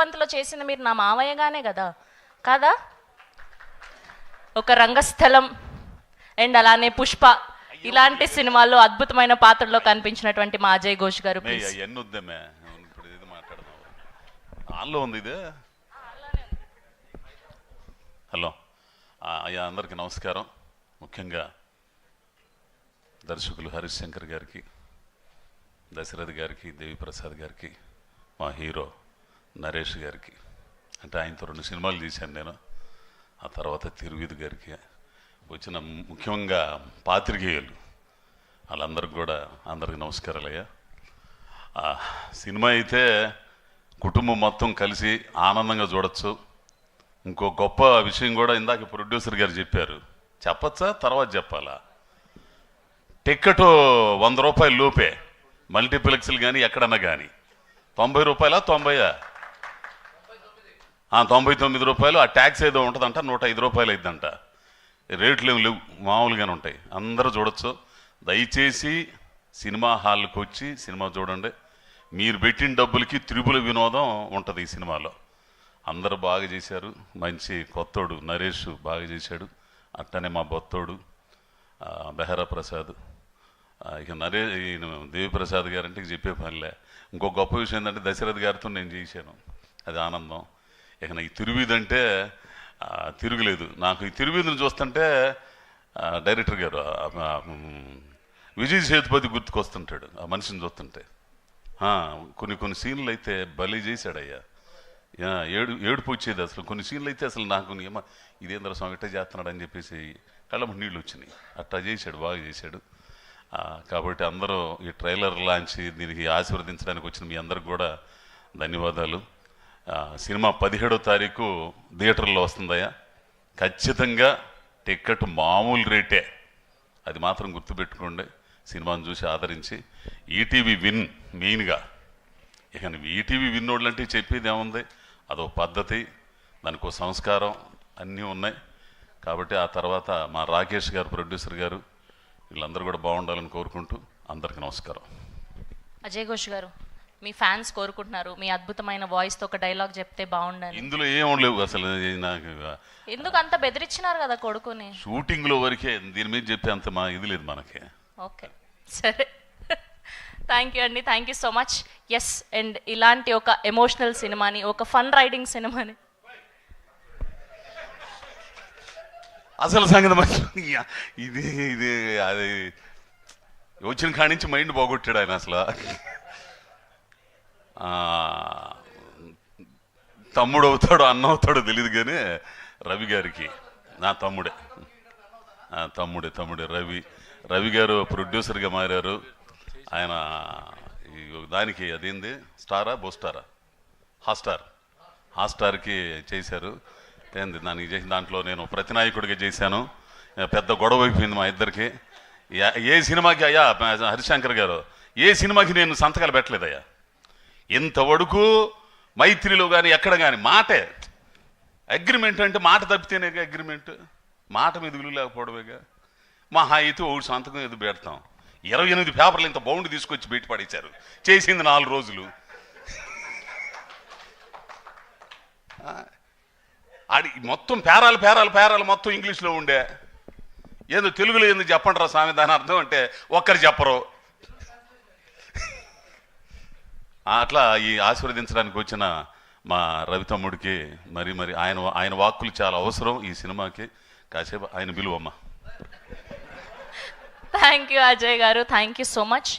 వంతులో చేసింది మీరు నా మావయ్యగానే కదా కాదా? ఒక రంగస్థలం అండ్ అలానే పుష్ప ఇలాంటి సినిమాల్లో అద్భుతమైన పాత్రలో కనిపించినటువంటి మా అజయ్ ఘోష్ గారు ప్లీజ్. హలో అయ్యా, అందరికీ నమస్కారం. ముఖ్యంగా దర్శకులు హరీష్ శంకర్ గారికి, దశరథ్ గారికి, దేవిప్రసాద్ గారికి, మా హీరో నరేష్ గారికి, అంటే ఆయనతో 2 సినిమాలు తీశాను నేను. ఆ తర్వాత తిరువిధి గారికి వచ్చిన ముఖ్యంగా పాత్రికేయులు వాళ్ళందరికి కూడా అందరికి నమస్కారాలు అయ్యా. సినిమా అయితే కుటుంబం మొత్తం కలిసి ఆనందంగా చూడొచ్చు. ఇంకో గొప్ప విషయం కూడా ఇందాక ప్రొడ్యూసర్ గారు చెప్పారు, చెప్పచ్చా తర్వాత చెప్పాలా? టికెట్ 100 రూపాయల లోపే మల్టీప్లెక్స్లు కానీ ఎక్కడన్నా కానీ. 90 రూపాయలా 90? 99 రూపాయలు. ఆ ట్యాక్స్ ఏదో ఉంటుందంట, 105 రూపాయలు అయిద్దంట. రేట్లు ఏమి లేవు, మామూలుగానే ఉంటాయి. అందరూ చూడొచ్చు. దయచేసి సినిమా హాల్కి వచ్చి సినిమా చూడండి. మీరు పెట్టిన డబ్బులకి త్రిపుల వినోదం ఉంటుంది ఈ సినిమాలో. అందరూ బాగా చేశారు. మంచి కొత్తోడు నరేష్ బాగా చేశాడు. అట్టనే మా బొత్తోడు బెహరా ప్రసాద్, ఇక దేవిప్రసాద్ గారంటే చెప్పే పనిలే. ఇంకో గొప్ప విషయం ఏంటంటే దశరథ్ గారితో నేను చేశాను, అది ఆనందం. ఇక ఈ తిరువీధి అంటే తిరుగులేదు నాకు. ఈ తిరువీధిని చూస్తుంటే డైరెక్టర్ గారు విజయ్ సేతుపతి గుర్తుకొస్తుంటాడు ఆ మనిషిని చూస్తుంటే. కొన్ని సీన్లు అయితే బలి చేశాడయ్యా. ఏడుపు వచ్చేది అసలు. కొన్ని సీన్లు అయితే అసలు నాకు ఇదేంద్ర స్వామి ఇట్ట చేస్తున్నాడు అని చెప్పేసి కళ్ళ నీళ్ళు వచ్చినాయి. అట్టా చేశాడు, బాగా చేశాడు. కాబట్టి అందరూ ఈ ట్రైలర్ లాంచ్ దీనికి ఆశీర్వదించడానికి వచ్చిన మీ అందరికి కూడా ధన్యవాదాలు. సినిమా 17వ తారీఖు థియేటర్లో వస్తుందయ్యా. ఖచ్చితంగా టికెట్ మామూలు రేటే, అది మాత్రం గుర్తుపెట్టుకోండి. సినిమాను చూసి ఆదరించి ఈటీవీ విన్ మెయిన్గా. ఇక ఈటీవీ విన్ వాళ్ళంటే చెప్పేది ఏముంది, అదో పద్ధతి, దానికో సంస్కారం అన్నీ ఉన్నాయి. కాబట్టి ఆ తర్వాత మా రాకేష్ గారు ప్రొడ్యూసర్ గారు వీళ్ళందరూ కూడా బాగుండాలని కోరుకుంటూ అందరికీ నమస్కారం. అజయ్ ఘోష్ గారు, మీ ఫ్యాన్స్ కోరుకుంటున్నారు మీ అద్భుతమైన వాయిస్తో ఒక డైలాగ్ చెప్తే బాగుండాలి. ఇందులో ఏం లేవు అసలు. నాకు ఎందుకు అంత బెదిరించినారు కదా కొడుకుని? షూటింగ్లో వరకే, దీని మీద చెప్పే అంత మా ఇది లేదు మనకి. ఓకే సరే, థ్యాంక్ యూ అండి, thank you so much. Yes, and ఇలాంటి ఒక ఎమోషనల్ సినిమాని, ఒక ఫన్ రైడింగ్ సినిమాని అసలు సంగతి ఇది ఇది అది వచ్చిన కాడి నుంచి మైండ్ బాగొట్టాడు ఆయన అసలు. తమ్ముడు అవుతాడో అన్న అవుతాడో తెలియదు కానీ రవి గారికి, నా తమ్ముడే తమ్ముడే రవి గారు ప్రొడ్యూసర్గా మారారు. ఆయన దానికి అదేంది స్టారా బోస్టారా హాట్స్టార్కి చేశారు. ఏంది దానికి చేసిన దాంట్లో నేను ప్రతినాయకుడిగా చేశాను. పెద్ద గొడవ అయిపోయింది మా ఇద్దరికి. ఏ సినిమాకి అయ్యా హరిశంకర్ గారు, ఏ సినిమాకి నేను సంతకాలు పెట్టలేదయ్యా ఇంతవరకు. మైత్రిలో కానీ ఎక్కడ కానీ మాటే అగ్రిమెంట్ అంటే మాట తప్పితేనే అగ్రిమెంట్. మాట మీద విలువ లేకపోవడమేగా. మహా అయితే ఒకటి సంతకం ఎదురు పెడతాం. 28 పేపర్లు ఇంత బౌండ్ తీసుకొచ్చి బయట పడేశారు. చేసింది 4 రోజులు. అది మొత్తం పేరాలు మొత్తం ఇంగ్లీష్లో ఉండే. ఏందో తెలుగులో ఎందుకు చెప్పండి రా స్వామి, దాని అర్థం అంటే ఒక్కరు చెప్పరు. అట్లా ఈ ఆశీర్వదించడానికి వచ్చిన మా రవి తమ్ముడికి మరి ఆయన వాక్కులు చాలా అవసరం ఈ సినిమాకి. కాసేపు ఆయన పిలువమ్మా. థ్యాంక్ యూ అజయ్ గారు, థ్యాంక్ యూ సో మచ్.